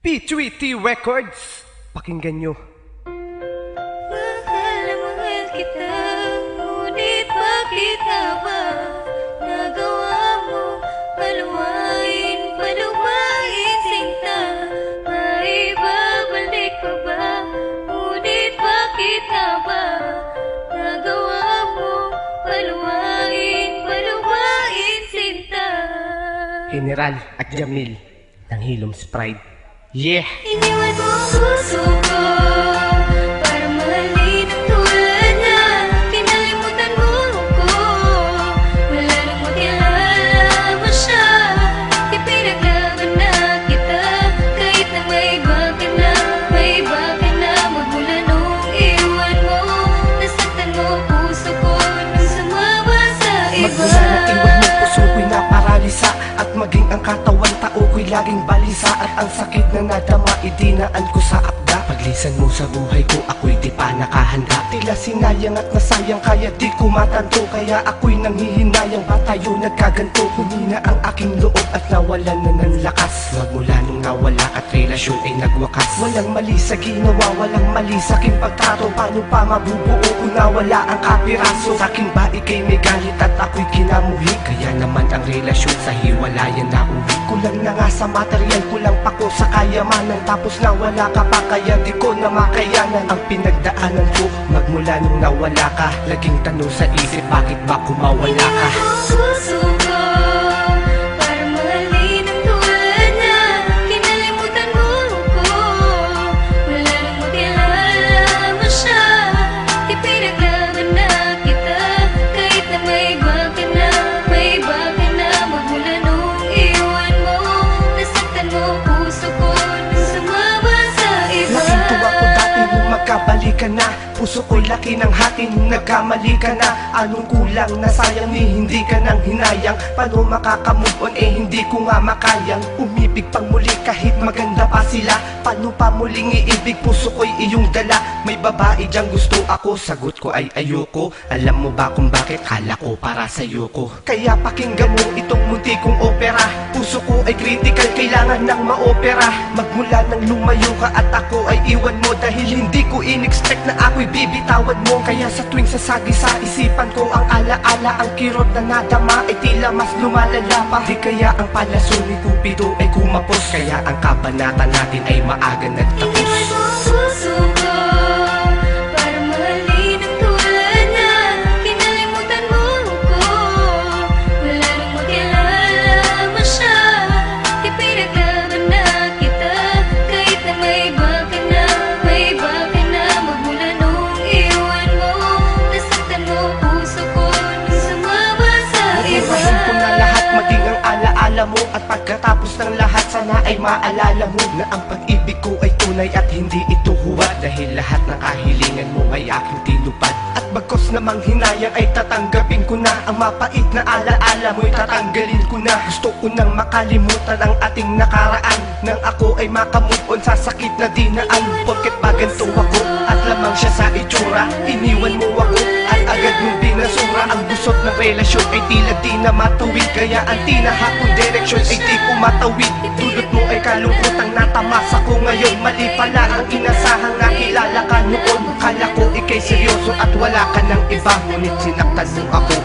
P3T Records. Pakinggan nyo. Mahal na mahal kita, ngunit bakit nga ba nagawa mo paluwain sinta? Maibabalik pa ba, ngunit bakit nga ba nagawa mo paluwain sinta? General at Jamil ng Hilom's Pride. Yeah! Iniwan mo ang puso ko para mahalin ang tulad niya. Kinalimutan mo ko, wala nang makilala mo siya. Ipinaglaban na kita, kahit na may iba ka na. Magmula nung iwan mo, nasaktan mo puso ko nung sumama sa iba. Magmula na iwan mo, puso ko'y naparalisa, at maging ang katawan tao ko'y laging balisa. At ang sakit na nadama, idinaan ko sa akda. Paglisan mo sa buhay ko, ako'y di pa nakahanda. Tila sinayang at nasayang, kaya di ko matanto. Kaya ako'y nanghihinayang, ba tayo nagkaganto? Humina ang aking loob at nawalan na ng lakas. Magmula nung nawala at relasyon ay nagwakas. Walang mali sa ginawa, walang mali sa aking pagtrato. Paano pa mabubuo kung nawala ang kapiraso? Sa akin ba ikay may galit at ako'y kinamuhi? Kaya naman ang relasyon sa hiwalayan na uwi. Kulang na nga sa material, kulang pa ko sa kayamanan. Tapos nawala ka pa, kaya di ko na makayanan ang pinagdaanan ko. Magmula nung nawala ka, laging tanong sa isip, bakit ba kumawala ka? Iniwan mo ang puso ko para mahalin ang tulad niya. Kinalimutan mo ko, wala nang makilala mo siya. Ipinaglaban na kita, kahit na may iba ka na. Magmula nung iwan mo, nasaktan mo puso ko nung sumama sa iba. Laking tuwa ko dati nung magkabalikan na. Puso ko'y laki ng hati nung nagkamali ka na. Anong kulang na sayang ni hindi ka nang hinayang? Paano makakamove on hindi ko nga makayang umibig pang muli kahit maganda pa sila? Paano pa muling iibig, puso ko'y iyong dala? May babae diyang gusto ako, sagot ko ay ayoko. Alam mo ba kung bakit? Kala ko para sa'yo ko. Kaya pakinggan mo itong munti kong opera. Puso ko ay critical, kailangan ng maopera. Magmula nang lumayo ka at ako ay iwan mo, dahil hindi ko in-expect na ako'y bibitawan mo. Kaya sa tuwing sasagi sa isipan ko ang alaala, ang kirot na nadama ay tila mas lumalala pa. Di kaya ang palaso ni Cupido ay kumapos, kaya ang kabanata natin ay maaga nagtapos. Iniwan mo ang puso ko para mahalin ang tulad niya. Kinalimutan mo ko, wala nang makilala mo siya. Ipinaglaban na kita, kahit na may iba ka na. Magmula nung iwan mo, nasaktan mo puso ko nung sumama sa iba. Bubuhayin ko na lahat, maging ang alaala mo. At pagkatapos ng lahat, sana ay maalala mo na ang pag-ibig ko ay tunay at hindi ito huwad. Dahil lahat ng kahilingan mo ay aking tinupad. At bagkos namang hinayang ay tatanggapin ko na. Ang mapait na alaala mo'y tatanggalin ko na. Gusto ko nang makalimutan ang ating nakaraan, nang ako ay makamove on sa sakit na dinaan. Porket ba ganito ako at lamang siya sa itsura? Iniwan mo ako at agad mong binasura. Ang gusot ng relasyon ay tila di na matuwid, kaya ang tinahakong direksyon ay di ko matawid. Dulot mo ay kalungkotang natamasa ko ngayon. Mali pala ang inasahang nakilala ka noon. Kala ko ikay seryoso at wala ka ng iba, ngunit sinaktan mo ako